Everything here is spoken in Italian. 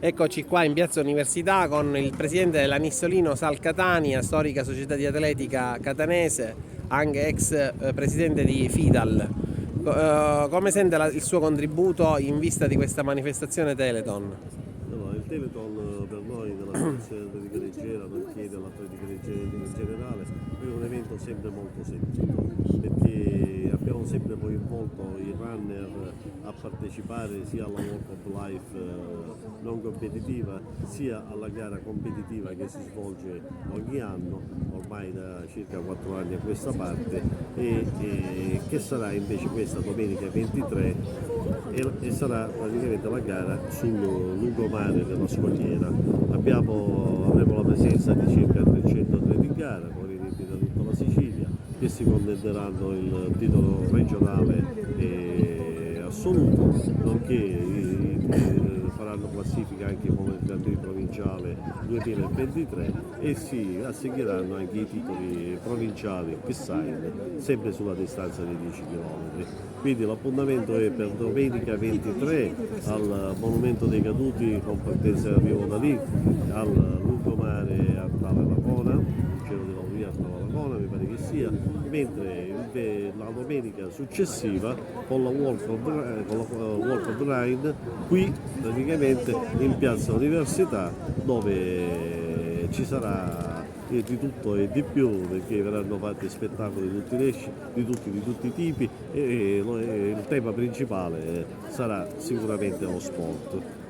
Eccoci qua in Piazza Università con il presidente dell'Anissolino Sal Catania, storica società di atletica catanese, anche ex presidente di FIDAL. Come sente il suo contributo in vista di questa manifestazione Telethon? Allora, il Telethon per noi della Federazione Atletica Leggera, nonché dell'atletica leggera in generale, è un evento sempre molto sentito, perché abbiamo sempre coinvolto i runner a partecipare sia alla Walk of Life non competitiva, sia alla gara competitiva che si svolge ogni anno, ormai da circa 4 anni a questa parte, e che sarà invece questa domenica 23 e sarà praticamente la gara sul lungomare della Scogliera. Avremo la presenza di circa 300 atleti in gara, provenienti da tutta la Sicilia, che si contenderanno il titolo regionale e assoluto, nonché faranno classifica anche come il Gran Prix provinciale 2023 e si assegneranno anche i titoli provinciali P-Side, sempre sulla distanza di 10 km. Quindi l'appuntamento è per domenica 23 al Monumento dei Caduti con partenza e arrivo da lì, al lungomare a Talalacona, cielo della Rovia a Talalacona mi pare che sia, mentre la domenica successiva con la Walk of Rhine qui praticamente in Piazza Università, dove ci sarà di tutto e di più, perché verranno fatti spettacoli di tutti i tipi e il tema principale sarà sicuramente lo sport.